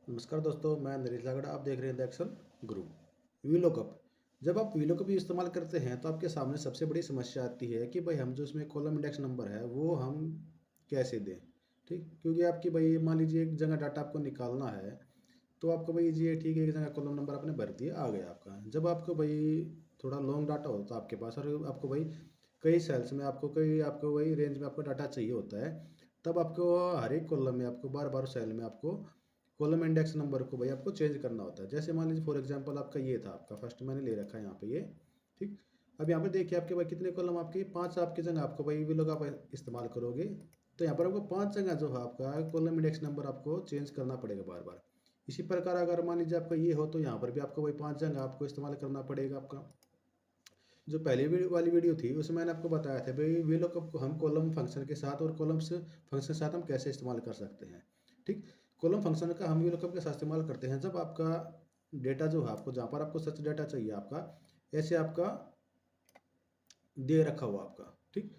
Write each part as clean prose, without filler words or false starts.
नमस्कार दोस्तों, मैं नरेश लागड़ा। आप देख रहे हैं द एक्सेल गुरु। वीलॉकअप। जब आप वीलॉकअप इस्तेमाल करते हैं तो आपके सामने सबसे बड़ी समस्या आती है कि भाई हम जो इसमें कॉलम इंडेक्स नंबर है वो हम कैसे दें। ठीक, क्योंकि आपकी भाई मान लीजिए एक जगह डाटा आपको निकालना है तो आपको भाई ये ठीक है, एक जगह कॉलम नंबर आपने भर दिया, आ गया आपका। जब आपको भाई थोड़ा लॉन्ग डाटा होता है आपके पास और आपको भाई कई सेल्स में आपको वही रेंज में आपको डाटा चाहिए होता है, तब आपको हर एक कॉलम में आपको बार बार सेल में आपको कॉलम इंडेक्स नंबर को भाई आपको चेंज करना होता है। जैसे मान लीजिए फॉर एग्जांपल आपका ये था, आपका फर्स्ट मैंने ले रखा है यहाँ पे ये। ठीक, अब यहाँ पे देखिए आपके भाई कितने कॉलम, आपके 5 आपकी जगह आपको भाई भी लोग आप इस्तेमाल करोगे तो यहाँ पर आपको 5 जगह जो है आपका कॉलम इंडेक्स नंबर आपको चेंज करना पड़ेगा बार बार। इसी प्रकार अगर मान लीजिए आपका ये हो तो यहाँ पर भी आपको वही 5 जगह आपको इस्तेमाल करना पड़ेगा आपका। जो पहली वाली वीडियो थी उसमें मैंने आपको बताया था भाई वी लुकअप को हम कॉलम फंक्शन के साथ और कॉलम्स फंक्शन के साथ हम कैसे इस्तेमाल कर सकते हैं। ठीक, कॉलम फंक्शन का हम वी लुकअप के साथ इस्तेमाल करते हैं जब आपका डेटा जो है आपको जहाँ पर आपको सच डेटा चाहिए आपका, ऐसे आपका दे रखा हुआ आपका। ठीक,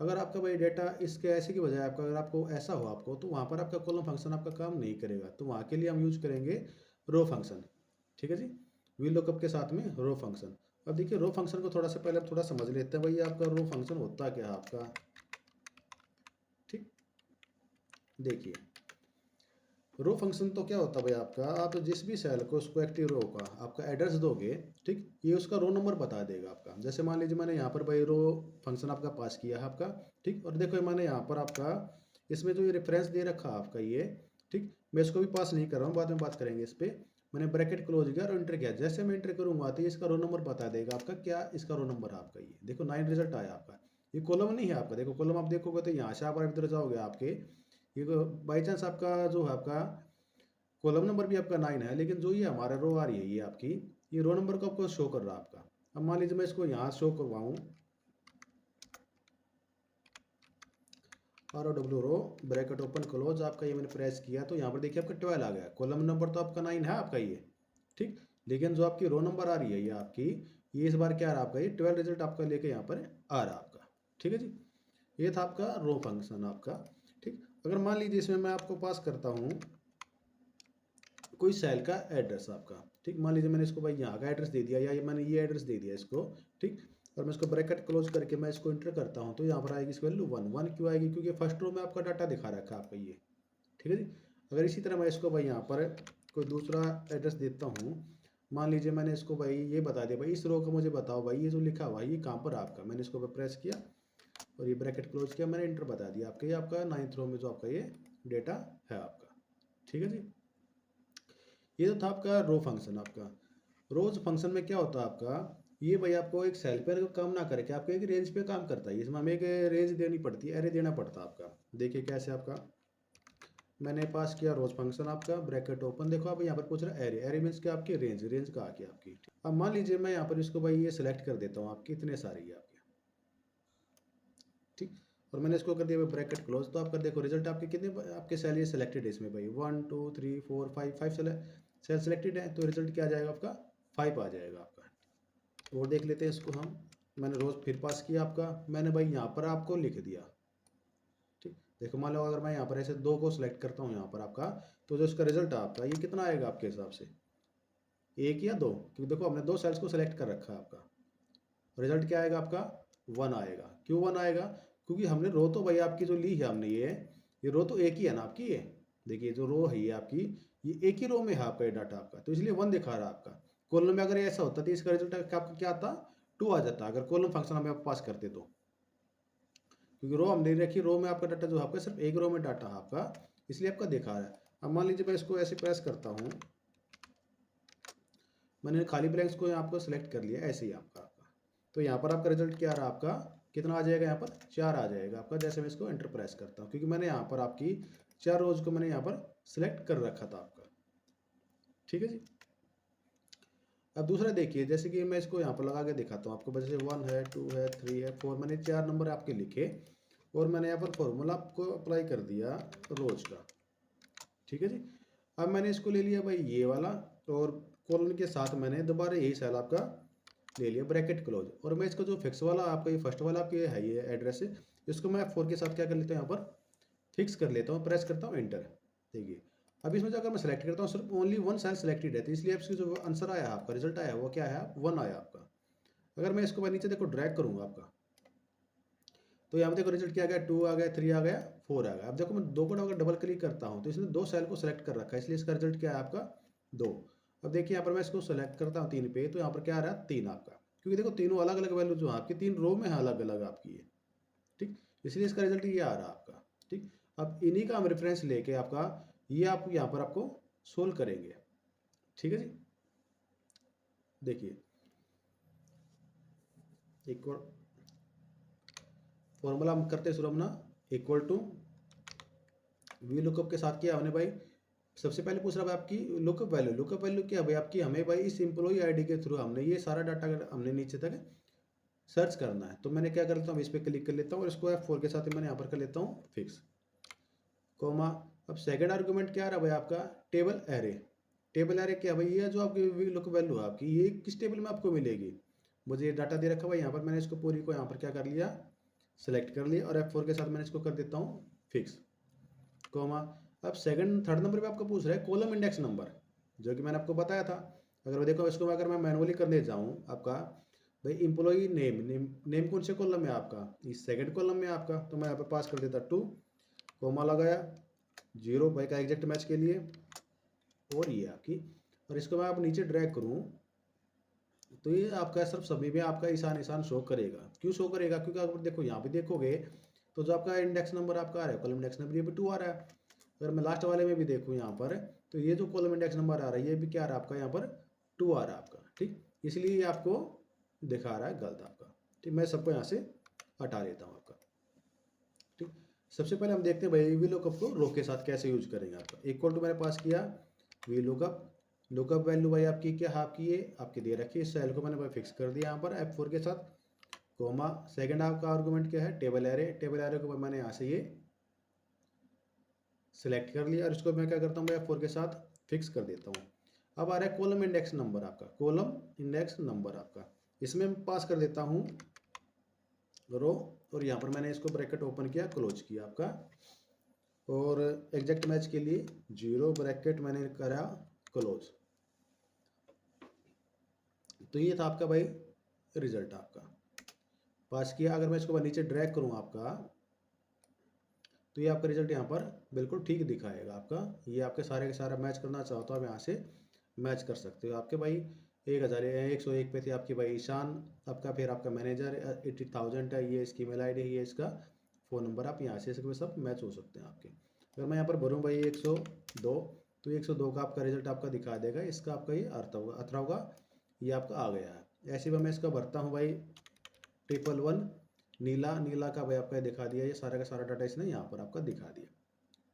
अगर आपका भाई डेटा इसके ऐसे की बजाय आपका अगर आपको ऐसा हो आपको तो वहाँ पर आपका कॉलम फंक्शन आपका काम नहीं करेगा, तो वहाँ के लिए हम यूज करेंगे रो फंक्शन। ठीक है जी, वी लुकअप के साथ में रो फंक्शन। अब देखिए रो फंक्शन को थोड़ा सा पहले थोड़ा समझ लेते हैं भाई आपका रो फंक्शन होता क्या है आपका। ठीक, देखिए रो फंक्शन तो क्या होता है भाई आपका, आप जिस भी सेल को उसको एक्टिव रो का आपका एड्रेस दोगे, ठीक, ये उसका रो नंबर बता देगा आपका। जैसे मान लीजिए मैंने यहाँ पर भाई रो फंक्शन आपका पास किया है आपका। ठीक, और देखो मैंने यहाँ पर आपका इसमें जो ये रेफरेंस दे रखा है आपका ये। ठीक, मैं इसको भी पास नहीं कर रहा हूँ, बाद में बात करेंगे इस पर। मैंने ब्रैकेट क्लोज किया और एंटर किया, जैसे मैं एंटर करूँगा तो ये इसका रो नंबर बता देगा आपका। क्या इसका रो नंबर है आपका, ये देखो 9 रिजल्ट आया आपका। ये कॉलम नहीं है आपका, देखो कॉलम आप देखोगे तो यहाँ से आप इधर जाओगे आपके, ये बाई चांस आपका जो है आपका कॉलम नंबर भी आपका 9 है, लेकिन जो ये हमारा रो आ रही है ये आपकी, ये रो नंबर को आपको शो कर रहा है आपका। अब मान लीजिए मैं इसको यहाँ शो करवाऊँ, आर ओ डब्ल्यू रो ब्रैकेट ओपन क्लोज आपका, ये मैंने प्रेस किया तो यहाँ पर देखिए आपका 12 आ गया। कॉलम नंबर तो आपका 9 है आपका ये। ठीक, लेकिन जो आपकी रो नंबर आ रही है ये आपकी, ये इस बार क्या आ रहा है आपका, ये 12 रिजल्ट आपका लेके यहाँ पर आ रहा है आपका। ठीक है जी, ये था आपका रो फंक्शन आपका। ठीक, अगर मान लीजिए इसमें मैं आपको पास करता हूँ कोई सेल का एड्रेस आपका। ठीक, मान लीजिए मैंने इसको भाई यहाँ का एड्रेस दे दिया या ये मैंने ये एड्रेस दे दिया इसको। ठीक, और मैं इसको ब्रैकेट क्लोज करके मैं इसको इंटर करता हूँ तो यहाँ पर आएगी इसकी वैल्यू 1 क्यों आएगी, क्योंकि फर्स्ट रो में आपका डाटा दिखा रखा है आपका ये। ठीक है जी, अगर इसी तरह मैं इसको भाई यहाँ पर कोई दूसरा एड्रेस देता हूँ, मान लीजिए मैंने इसको भाई ये बता दिया भाई इस रो को मुझे बताओ भाई ये जो लिखा हुआ है ये कहाँ पर है आपका। मैंने इसको प्रेस किया और ये ब्रैकेट क्लोज किया, मैंने इंटर बता दिया आपका, ये आपका 9th रो में जो आपका ये डेटा है आपका। ठीक है जी, ये तो था आपका रो फंक्शन आपका। रोज फंक्शन में क्या होता है आपका, ये भाई आपको एक सेल पे काम ना करके आपको एक रेंज पे काम करता है। इसमें हमें एक रेंज देनी पड़ती है, एरे देना पड़ता है आपका। देखिए कैसे आपका मैंने पास किया रोज फंक्शन आपका, ब्रैकेट ओपन, देखो आप यहाँ पर पूछ रहा है एरे, एरे मीन्स क्या आपकी रेंज, रेंज का आ गया आपकी। अब मान लीजिए मैं यहाँ पर इसको भाई ये सिलेक्ट कर देता हूँ, आपकी इतने सारे ही आपके। ठीक, और मैंने इसको कर दिया ब्रैकेट क्लोज, तो आपका देखो रिजल्ट आपके कितने आपके सेल ये सिलेक्टेड है इसमें भाई 1 2 3 4 5 5 सेल सिलेक्टेड है, तो रिजल्ट क्या आ जाएगा आपका 5 आ जाएगा आपका। और देख लेते हैं इसको हम। मैंने रोज फिर पास किया आपका, मैंने भाई यहाँ पर आपको लिख दिया। ठीक, देखो मान लो अगर मैं यहाँ पर ऐसे 2 को सिलेक्ट करता हूँ यहाँ पर आपका, तो जो इसका रिजल्ट है आपका ये कितना आएगा आपके हिसाब से, 1 या 2, क्योंकि देखो हमने 2 सेल्स को सिलेक्ट कर रखा है आपका। रिजल्ट क्या आएगा आपका 1 आएगा। क्यों 1 आएगा, क्योंकि हमने रो तो भाई आपकी जो ली है हमने ये रो तो एक ही है ना आपकी। ये देखिए जो रो है ये आपकी, ये एक ही रो में है आपका ये डाटा आपका, तो इसलिए 1 दिखा रहा है आपका। कॉलम में अगर ऐसा होता तो इसका रिजल्ट आपका क्या आता, 2 आ जाता अगर कॉलम फंक्शन हमें आप पास करते तो। क्योंकि रो हमने रखी, रो में आपका डाटा जो आपका सिर्फ एक रो में डाटा है आपका, इसलिए आपका दिखा रहा है। अब मान लीजिए मैं इसको ऐसे प्रेस करता हूँ, मैंने खाली ब्लैंक्स को यहाँ पर सेलेक्ट कर लिया ऐसे ही आपका, तो यहाँ पर आपका रिजल्ट क्या आ रहा है आपका, कितना आ जाएगा यहाँ पर 4 आ जाएगा आपका। जैसे मैं इसको एंटर प्रेस करता हूँ, क्योंकि मैंने यहाँ पर आपकी 4 रोज को मैंने यहाँ पर सिलेक्ट कर रखा था आपका। ठीक है जी, अब दूसरा देखिए, जैसे कि मैं इसको यहाँ पर लगा के दिखाता हूँ आपको, जैसे 1 है 2 है 3 है 4, मैंने 4 नंबर आपके लिखे और मैंने यहाँ पर फॉर्मूला आपको अप्लाई कर दिया रोज का। ठीक है जी, अब मैंने इसको ले लिया भाई ये वाला, और कॉलन के साथ मैंने दोबारा यही सेल आपका ले लिया ब्रैकेट क्लोज, और मैं इसका जो फिक्स वाला आपका ये फर्स्ट वाला आपके है ये एड्रेस है, इसको मैं 4 के साथ क्या कर लेता हूँ यहाँ पर फिक्स कर लेता हूँ, प्रेस करता हूँ एंटर। देखिए अब इसमें जो अगर मैं सेलेक्ट करता हूँ सिर्फ ओनली वन सेल सेलेक्टेड है, तो इसलिए इसकी जो आंसर आया आपका, रिजल्ट आया वो क्या है, 1 आया आपका। अगर मैं इसको नीचे देखो ड्रैग करूँगा आपका, तो यहाँ पे देखो रिजल्ट क्या आ गया, 2 आ गया, 3 आ गया, 4 आ गया। अब देखो मैं दो को अगर डबल क्लिक करता हूँ तो इसने 2 सेल को सेलेक्ट कर रखा है, इसलिए इसका रिजल्ट क्या है आपका 2। अब देखिए यहाँ पर मैं इसको सेलेक्ट करता हूँ 3 पे, तो यहाँ पर क्या आ रहा है 3 आपका, क्योंकि देखो तीनों अलग अलग वैल्यू जो आपकी 3 रो में है अलग अलग आपकी ये, ठीक, इसलिए इसका रिजल्ट ये आ रहा है आपका। ठीक, अब इन्हीं का हम रेफरेंस लेके आपका ये आप यहाँ पर आपको सोल्व करेंगे। ठीक है जी, देखिए इक्वल फॉर्मूला हम करते हैं शुरू अपना, इक्वल टू वी लुकअप के साथ किया हमने भाई, सबसे पहले पूछ रहा है आपकी लुकअप वैल्यू। लुकअप वैल्यू क्या है भाई आपकी, हमें भाई इस एम्प्लॉई आईडी के थ्रू हमने ये सारा डाटा हमने नीचे तक सर्च करना है। तो मैंने क्या कर लेता हूँ, इस पर क्लिक कर लेता हूँ और इसको F4 के साथ मैंने यहाँ पर कर लेता हूँ फिक्स, कोमा। अब सेकंड आर्गुमेंट क्या आ रहा है भाई आपका, टेबल एरे। टेबल एरे क्या भाई, ये जो आपकी लुक वैल्यू है आपकी, ये किस टेबल में आपको मिलेगी, मुझे ये डाटा दे रखा है भाई, यहाँ पर मैंने इसको पूरी को यहाँ पर क्या कर लिया, सेलेक्ट कर लिया और F4 के साथ मैंने इसको कर देता हूँ फिक्स, कोमा। अब सेकंड थर्ड नंबर पे आपको पूछ रहा है कॉलम इंडेक्स नंबर, जो कि मैंने आपको बताया था। अगर मैं देखो इसको अगर मैं मैनुअली करने जाऊँ आपका भाई, एम्प्लॉई नेम कौन से कॉलम में आपका, इस सेकंड कॉलम में आपका, तो मैं यहाँ पर पास कर देता 2, कोमा लगाया 0 भाई का एग्जैक्ट मैच के लिए, और ये आपकी, और इसको मैं आप नीचे ड्रैग करूँ तो ये आपका सिर्फ सभी में आपका ईशान ईशान शो करेगा। क्यों शो करेगा, क्योंकि अगर देखो यहाँ पे देखोगे तो जो आपका इंडेक्स नंबर आपका आ रहा है, कॉलम इंडेक्स नंबर, ये भी 2 आ रहा है। अगर मैं लास्ट वाले में भी देखूँ यहाँ पर, तो ये जो कॉलम इंडेक्स नंबर आ रहा है ये भी क्या आ रहा है आपका, यहाँ पर 2 आ रहा है आपका। ठीक, इसलिए ये आपको दिखा रहा है गलत आपका। ठीक, मैं सबको यहाँ से हटा लेता हूँ आपका। ठीक, सबसे पहले हम देखते हैं भाई वी लुकअप को रो के साथ कैसे यूज करेंगे। आपका इक्वल टू मैंने पास किया वी लुकअप, लुकअप वैल्यू भाई आपकी क्या है, आपकी ये आपकी दे रखी है, सेल को मैंने भाई फिक्स कर दिया यहाँ पर F4 के साथ, कोमा। सेकंड आपका आर्गुमेंट क्या है, टेबल एरे। टेबल एरे को मैंने यहाँ से ये सिलेक्ट कर लिया और इसको मैं क्या करता हूँ भाई F4 के साथ फिक्स कर देता हूँ। अब आ रहा है कॉलम इंडेक्स नंबर आपका, कॉलम इंडेक्स नंबर आपका, इसमें मैं पास कर देता हूँ रो, और यहाँ पर मैंने इसको ब्रैकेट ओपन किया, क्लोज किया आपका, और एग्जैक्ट मैच के लिए 0 ब्रैकेट मैंने करा क्लोज। तो ये था आपका भाई रिजल्ट आपका पास किया। अगर मैं इसको नीचे ड्रैग करूँ आपका, तो ये आपका रिजल्ट यहाँ पर बिल्कुल ठीक दिखाएगा आपका। ये आपके सारे के सारा मैच करना चाहो तो आप यहाँ से मैच कर सकते हो। आपके भाई 1,101 पे थी आपकी भाई ईशान आपका, फिर आपका मैनेजर 80,000 है, ये इसकी मेल आई डी, ये इसका फ़ोन नंबर, आप यहाँ से सब मैच हो सकते हैं आपके। अगर मैं यहाँ पर भरूँ भाई 102, तो 102 का आपका रिजल्ट आपका दिखा देगा, इसका आपका ये अर्थ होगा, अथरा होगा, ये आपका आ गया है। ऐसे ही मैं इसका भरता हूँ भाई 111, नीला, नीला का भाई आपका दिखा दिया, ये सारा का सारा डाटा इसने यहाँ पर आपका दिखा दिया।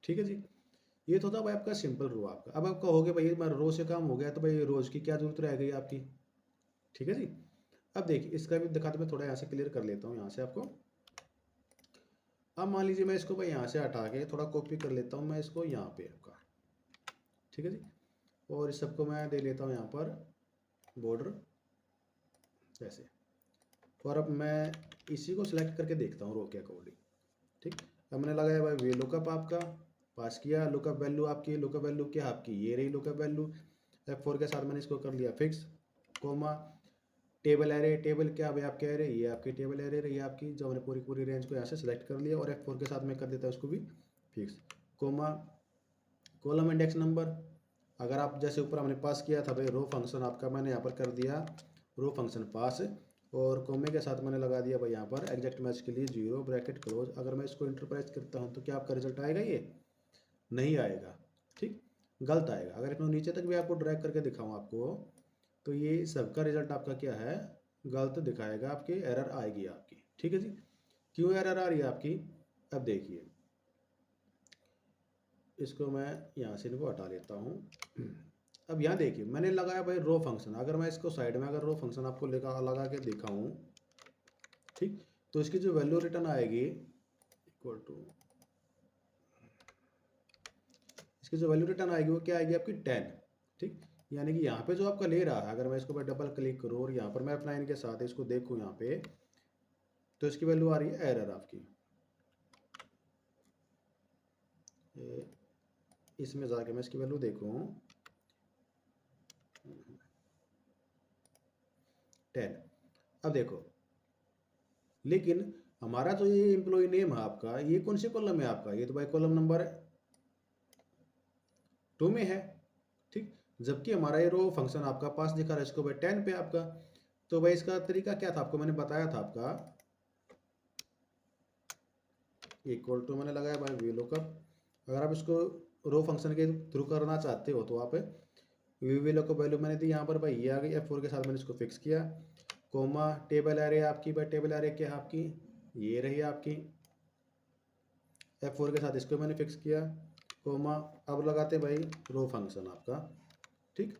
ठीक है जी, ये तो था भाई आपका सिंपल रो आपका। अब आप कहोगे भाई मैं रो से काम हो गया, तो भाई रोज की क्या जरूरत रह गई आपकी। ठीक है जी, अब देखिए इसका भी दिखाते मैं थोड़ा यहाँ से क्लियर कर लेता हूँ यहाँ से आपको। अब मान लीजिए मैं इसको भाई यहाँ से हटा के थोड़ा कॉपी कर लेता हूँ मैं इसको यहाँ पे आपका। ठीक है जी, और इस सबको मैं दे लेता हूँ यहाँ पर बॉर्डर ऐसे, और अब मैं इसी को सिलेक्ट करके देखता हूँ रो के अकॉर्डिंग। ठीक, अब मैंने लगाया भाई वे लुकअप आपका, पास किया लुकअप वैल्यू आपकी, लुकअप वैल्यू क्या आपकी, ये रही लुकअप वैल्यू। F4 के साथ मैंने इसको कर लिया fix, comma. Table array, table क्या भाई आपके एरे, ये आपकी टेबल एरे रही आपकी, जो हमने पूरी पूरी रेंज को यहाँ से सिलेक्ट कर लिया, और F4 के साथ मैं कर देता हूँ इसको भी fix, comma. Column index number, अगर आप जैसे ऊपर हमने पास किया था भाई रो फंक्शन आपका, मैंने यहाँ पर कर दिया रो फंक्शन पास, और कोमे के साथ मैंने लगा दिया भाई यहाँ पर एग्जैक्ट मैच के लिए 0 ब्रैकेट क्लोज। अगर मैं इसको इंटरप्राइज करता हूँ तो क्या आपका रिजल्ट आएगा, ये नहीं आएगा। ठीक, गलत आएगा। अगर इसमें नीचे तक भी आपको ड्रैग करके दिखाऊँ आपको, तो ये सबका रिजल्ट आपका क्या है, गलत दिखाएगा, आपकी एरर आएगी आपकी। ठीक है जी, क्यों एरर आ रही है आपकी, अब देखिए इसको मैं यहाँ से इनको हटा लेता हूँ। अब यहाँ देखिए मैंने लगाया भाई रो फंक्शन, अगर मैं इसको साइड में अगर रो फंक्शन आपको लगा के दिखाऊँ, ठीक, तो इसकी जो वैल्यू रिटर्न आएगी इक्वल टू, इसकी जो वैल्यू रिटर्न आएगी वो क्या आएगी आपकी 10। ठीक, यानी कि यहाँ पे जो आपका ले रहा है, अगर मैं इसको पर डबल क्लिक करूँ और यहाँ पर मैं F9 के साथ इसको देखूँ यहाँ पे, तो इसकी वैल्यू आ रही है एरर आपकी इसमें जाके मैं इसकी वैल्यू देखूँ 10। अब देखो, लेकिन हमारा जो ये एम्प्लॉय नेम है आपका, ये कौन से कॉलम है आपका, ये तो भाई कॉलम नंबर 2 में है, ठीक। जबकि हमारा ये रो फंक्शन आपका पास दिखा रहा है इसको भाई 10 पे आपका। तो भाई इसका तरीका क्या था, आपको मैंने बताया था आपका इक्वल टू मैंने लगाया भाई वी लुकअप। अगर आप इसको रो फंक्शन के थ्रू करना चाहते हो तो आप वी लुकअप वैल्यू मैंने दी यहाँ पर भाई, ये आ गई F4 के साथ मैंने इसको फिक्स किया, कोमा टेबल एरे आपकी भाई, टेबल एरे क्या है आपकी, ये रही आपकी, F4 के साथ इसको मैंने फिक्स किया, कोमा। अब लगाते भाई रो फंक्शन आपका, ठीक।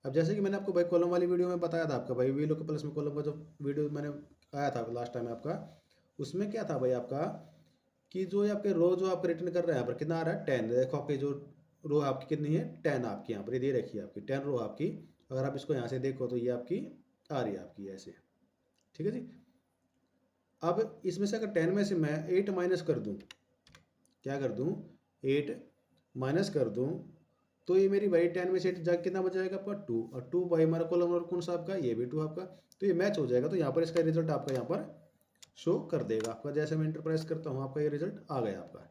अब जैसे कि मैंने आपको भाई कॉलम वाली वीडियो में बताया था आपका भाई वी लुकअप प्लस में कॉलम का जो वीडियो मैंने आया था लास्ट टाइम आपका, उसमें क्या था भाई आपका कि जो ये आपके रो जो आप रिटर्न कर रहे हैं यहाँ पर कितना आ रहा है 10। देखो आपकी जो रो आपकी कितनी है 10 आपकी, यहाँ पर ये दे रखी है आपकी 10 रो आपकी। अगर आप इसको यहाँ से देखो तो ये आपकी आ रही है आपकी ऐसे, ठीक है जी। अब इसमें से अगर 10 में से मैं 8 माइनस कर दूँ, क्या कर दूँ 8 माइनस कर दूँ, तो ये मेरी भाई 10 में से 8 जा कितना बच जाएगा आपका 2, और 2 भाई हमारा कॉलम नंबर कौन सा आपका, ये भी 2 आपका। तो ये मैच हो जाएगा, तो यहाँ पर इसका रिजल्ट आपका यहाँ पर शो कर देगा आपका। जैसे मैं इंटरप्राइज करता हूँ आपका ये रिजल्ट आ गया आपका।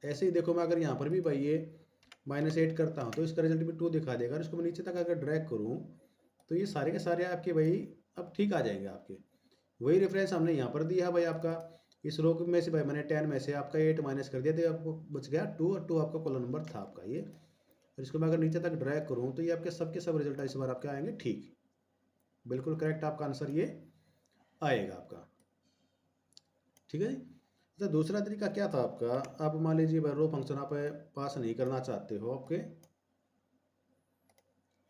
ऐसे ही देखो मैं अगर यहाँ पर भी भाई ये -8 करता हूँ तो इसका रिजल्ट भी 2 दिखा देगा, और इसको मैं नीचे तक अगर ड्रैग करूँ तो ये सारे के सारे आपके भाई अब ठीक आ जाएंगे आपके। वही रेफरेंस हमने यहाँ पर दिया भाई आपका, इस रो में से भाई मैंने 10 में से आपका 8 माइनस कर दिया, तो आपको बच गया 2, और 2 आपका कॉलम नंबर था आपका ये। और इसको मैं अगर नीचे तक ड्रैग करूँ तो ये आपके सब के सब रिजल्ट इस बार आपके आएंगे ठीक, बिल्कुल करेक्ट आपका आंसर ये आएगा आपका, ठीक है जी। अच्छा, दूसरा तरीका क्या था आपका, आप मान लीजिए भाई रो फंक्शन आप पास नहीं करना चाहते हो आपके,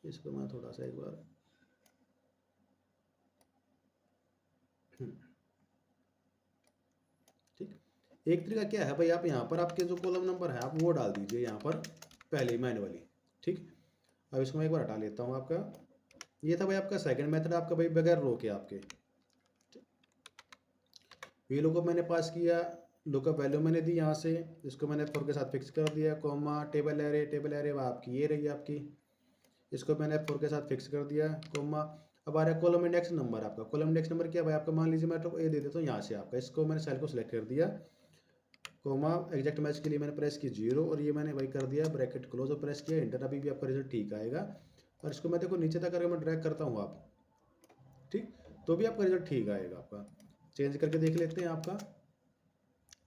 इसको मैं थोड़ा सा एक बार ठीक। एक तरीका क्या है भाई, आप यहाँ पर आपके जो कॉलम नंबर है आप वो डाल दीजिए यहाँ पर पहले मैनुअली, ठीक। अब इसको मैं एक बार हटा लेता हूँ आपका। ये था भाई आपका सेकंड मेथड आपका भाई बगैर रो के आपके। वी लुकअप मैंने पास किया, लुकअप वैल्यू मैंने दी यहाँ से, इसको मैंने F4 के साथ फिक्स कर दिया, comma table array, table array आपकी ये रही आपकी, इसको मैंने F4 के साथ फिक्स कर दिया, कॉमा। अब आ रहा है कॉलम इंडेक्स नंबर आपका। कॉलम इंडेक्स नंबर क्या भाई आपका, मान लीजिए मैं तो ये दे देता हूँ यहाँ से आपका, इसको मैंने सेल को सिलेक्ट कर दिया, कोमा एग्जैक्ट मैच के लिए मैंने प्रेस की 0, और ये मैंने वही कर दिया ब्रैकेट क्लोज और प्रेस किया इंटर। अभी भी आपका रिजल्ट ठीक आएगा। और इसको मैं देखो नीचे तक अगर मैं ड्रैग करता हूँ आप, ठीक, तो भी आपका रिजल्ट ठीक आएगा आपका। चेंज करके देख लेते हैं आपका।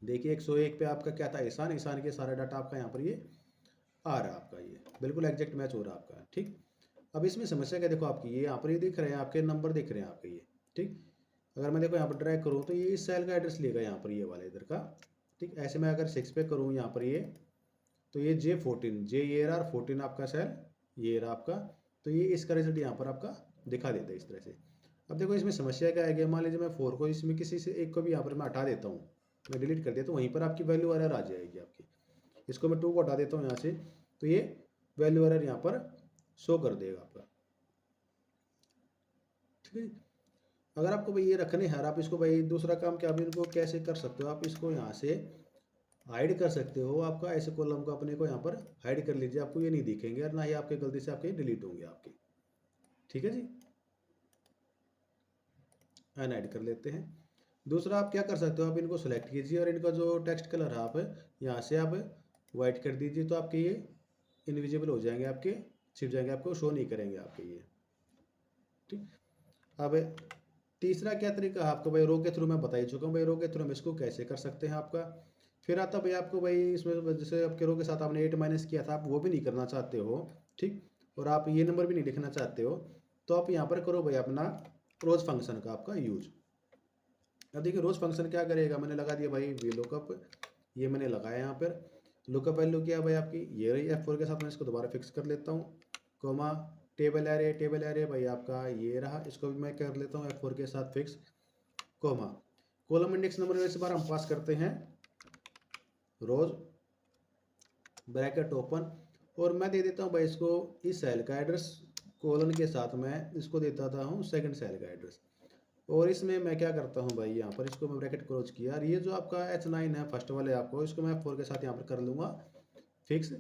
देखिए 101 पे आपका क्या था, ईशान, ईशान के सारा डाटा आपका यहाँ पर ये आ रहा है आपका, ये बिल्कुल एग्जैक्ट मैच हो रहा है आपका, ठीक। अब इसमें समस्या क्या देखो आपकी, ये यहाँ पर ये दिख रहे हैं आपके नंबर दिख रहे हैं आपके ये, ठीक। अगर मैं देखो यहाँ पर ड्रैग करूँ तो ये इस सेल का एड्रेस लेगा यहाँ पर ये वाला इधर का, ठीक। ऐसे मैं अगर 6 पे करूँ यहाँ पर ये, तो ये J14 JAR14 आपका सेल ये रहा आपका। तो ये इसका रिजल्ट यहाँ पर आपका दिखा देता है इस तरह से। अब देखो इसमें समस्या क्या है, मान लीजिए मैं 4 को इसमें किसी से एक को भी यहाँ पर मैं हटा देता हूँ, मैं डिलीट कर दिया, तो वहीं पर आपकी वैल्यू एरर आ जाएगी आपकी। इसको मैं 2 को हटा देता हूँ यहाँ से, तो ये वैल्यू एरर यहाँ पर शो कर देगा आपका, ठीक है। अगर आपको भाई ये रखने हैं, आप इसको भाई दूसरा काम क्या आप इनको कैसे कर सकते हो, आप इसको यहाँ से हाइड कर सकते हो आपका, ऐसे कॉलम को अपने को यहाँ पर हाइड कर लीजिए, आपको ये नहीं दिखेंगे और ना ही आपके गलती से आपके डिलीट होंगे आपके, ठीक है जी। अनहाइड कर लेते हैं। दूसरा आप क्या कर सकते हो, आप इनको सेलेक्ट कीजिए और इनका जो टेक्स्ट कलर है आप यहाँ से आप वाइट कर दीजिए, तो आपके ये इनविजिबल हो जाएंगे आपके, छिप जाएंगे, आपको शो नहीं करेंगे आपके ये, ठीक। अब तीसरा क्या तरीका है आपको, भाई रो के थ्रू मैं बता ही चुका हूँ, भाई रो के थ्रू हम इसको कैसे कर सकते हैं आपका। फिर आता भाई आपको भाई इसमें जैसे आपके रो के साथ आपने 8 माइनस किया था, आप वो भी नहीं करना चाहते हो, ठीक, और आप ये नंबर भी नहीं लिखना चाहते हो, तो आप यहाँ पर करो भाई अपना रोज फंक्शन का आपका यूज। अब देखिए रोज फंक्शन क्या करेगा, मैंने लगा दिया भाई वी लुकअप, ये मैंने लगाया यहाँ पर, लुकअप वैल्यू क्या भाई आपकी ये रही F4 के साथ, मैं इसको दोबारा फिक्स कर लेता हूँ, comma table array, table array भाई आपका ये रहा, इसको भी मैं कर लेता हूँ F4 के साथ fix, comma column index number इस बार हम पास करते हैं रोज ब्रैकेट ओपन, और मैं दे देता हूँ भाई इसको इस सेल का एड्रेस, कॉलन के साथ मैं इसको देता था हूँ सेकंड सेल का एड्रेस। और इसमें मैं क्या करता हूँ भाई, यहाँ पर इसको मैं ब्रैकेट क्लोज किया और ये जो आपका H9 है फर्स्ट वाले आपको, इसको मैं F4 के साथ यहाँ पर कर लूँगा फिक्स।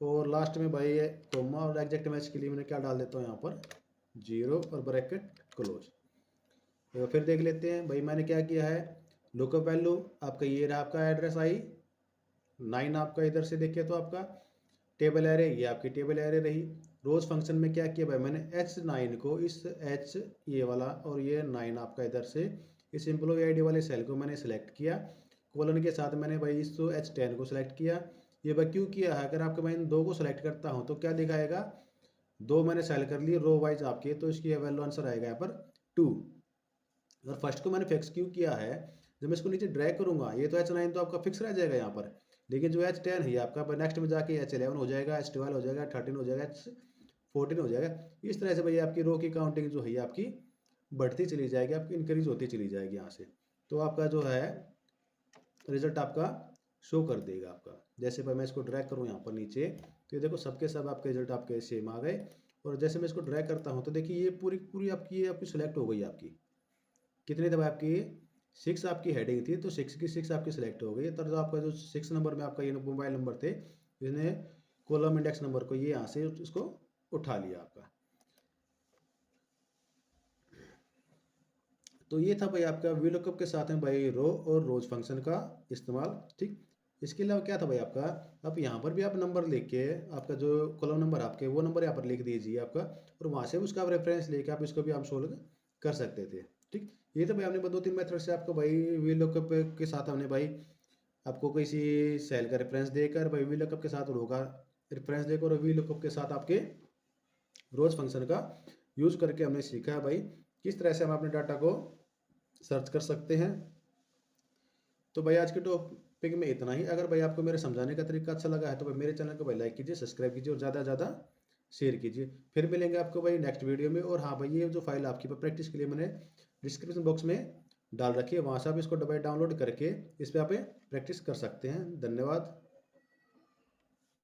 और लास्ट में भाई कोमा और एग्जैक्ट मैच के लिए मैंने क्या डाल देता हूँ यहाँ पर 0 और ब्रैकेट क्लोज। तो फिर देख लेते हैं भाई मैंने क्या किया है। लुकअप वैल्यू आपका ये रहा, आपका एड्रेस आई 9 आपका इधर से देखिए तो आपका टेबल एरे, ये आपकी टेबल एरे रही। रोज फंक्शन में क्या किया भाई मैंने H9 को इस H ये वाला और ये 9 आपका इधर से इस एम्प्लॉय आईडी वाले सेल को मैंने सेलेक्ट किया। कॉलन के साथ मैंने भाई इस H10 को सिलेक्ट किया। ये भाई क्यों किया है, अगर आपके मैं इन दो को सिलेक्ट करता हूँ तो क्या दिखाएगा, दो मैंने सेल कर लिए रो वाइज आपके, तो इसकी वैल्यू आंसर आएगा यहाँ पर 2। और फर्स्ट को मैंने फिक्स क्यों किया है, जब मैं इसको नीचे ड्रैग करूंगा ये तो H9 तो आपका फिक्स रह जाएगा यहाँ पर, लेकिन जो H10 है आपका नेक्स्ट में जाके H11 हो जाएगा, H12 हो जाएगा, 13 हो जाएगा, H14 हो जाएगा। इस तरह से भाई आपकी रो की काउंटिंग जो है आपकी बढ़ती चली जाएगी, आपकी इंक्रीज होती चली जाएगी यहाँ से। तो आपका जो है रिजल्ट आपका शो कर देगा आपका। जैसे भाई मैं इसको ड्रैग करूँ यहाँ पर नीचे तो ये देखो सबके सब आपके रिजल्ट आपके सेम आ गए। और जैसे मैं इसको ड्रैग करता हूँ तो देखिए ये पूरी पूरी आपकी ये आपकी सिलेक्ट हो गई आपकी, कितनी दफा आपकी 6 आपकी हेडिंग थी तो 6 की 6 आपकी सिलेक्ट हो गई। तो जो आपका जो 6 नंबर में आपका ये मोबाइल नंबर थे, इसने कॉलम इंडेक्स नंबर को ये यहाँ से इसको उठा लिया आपका। तो ये था भाई आपका वीलुकअप के साथ में भाई रो और रोज फंक्शन का इस्तेमाल। ठीक, इसके अलावा क्या था भाई आपका, अब यहाँ पर भी आप नंबर लेके आपका जो कॉलम नंबर आपके वो नंबर यहाँ पर लिख दीजिए आपका, और वहाँ से उसका आप रेफरेंस लेके आप इसको भी आप सोल्व कर सकते थे। ठीक, ये तो भाई हमने 2-3 मेथड से आपको भाई वीलुकअप के साथ हमने भाई आपको किसी सेल का रेफरेंस देकर भाई वीलुकअप के साथ रो का रेफरेंस देकर और वीलुकअप के साथ आपके रोज फंक्शन का यूज करके हमने सीखा है भाई किस तरह से हम अपने डाटा को सर्च कर सकते हैं। तो भाई आज के टॉपिक में इतना ही। अगर भाई आपको मेरे समझाने का तरीका अच्छा लगा है तो भाई मेरे चैनल को भाई लाइक कीजिए, सब्सक्राइब कीजिए और ज़्यादा से ज़्यादा शेयर कीजिए। फिर मिलेंगे आपको भाई नेक्स्ट वीडियो में। और हाँ भाई ये जो फाइल आपकी प्रैक्टिस के लिए मैंने डिस्क्रिप्शन बॉक्स में डाल रखी है, वहाँ से आप इसको डाउनलोड करके इस पर आप प्रैक्टिस कर सकते हैं। धन्यवाद।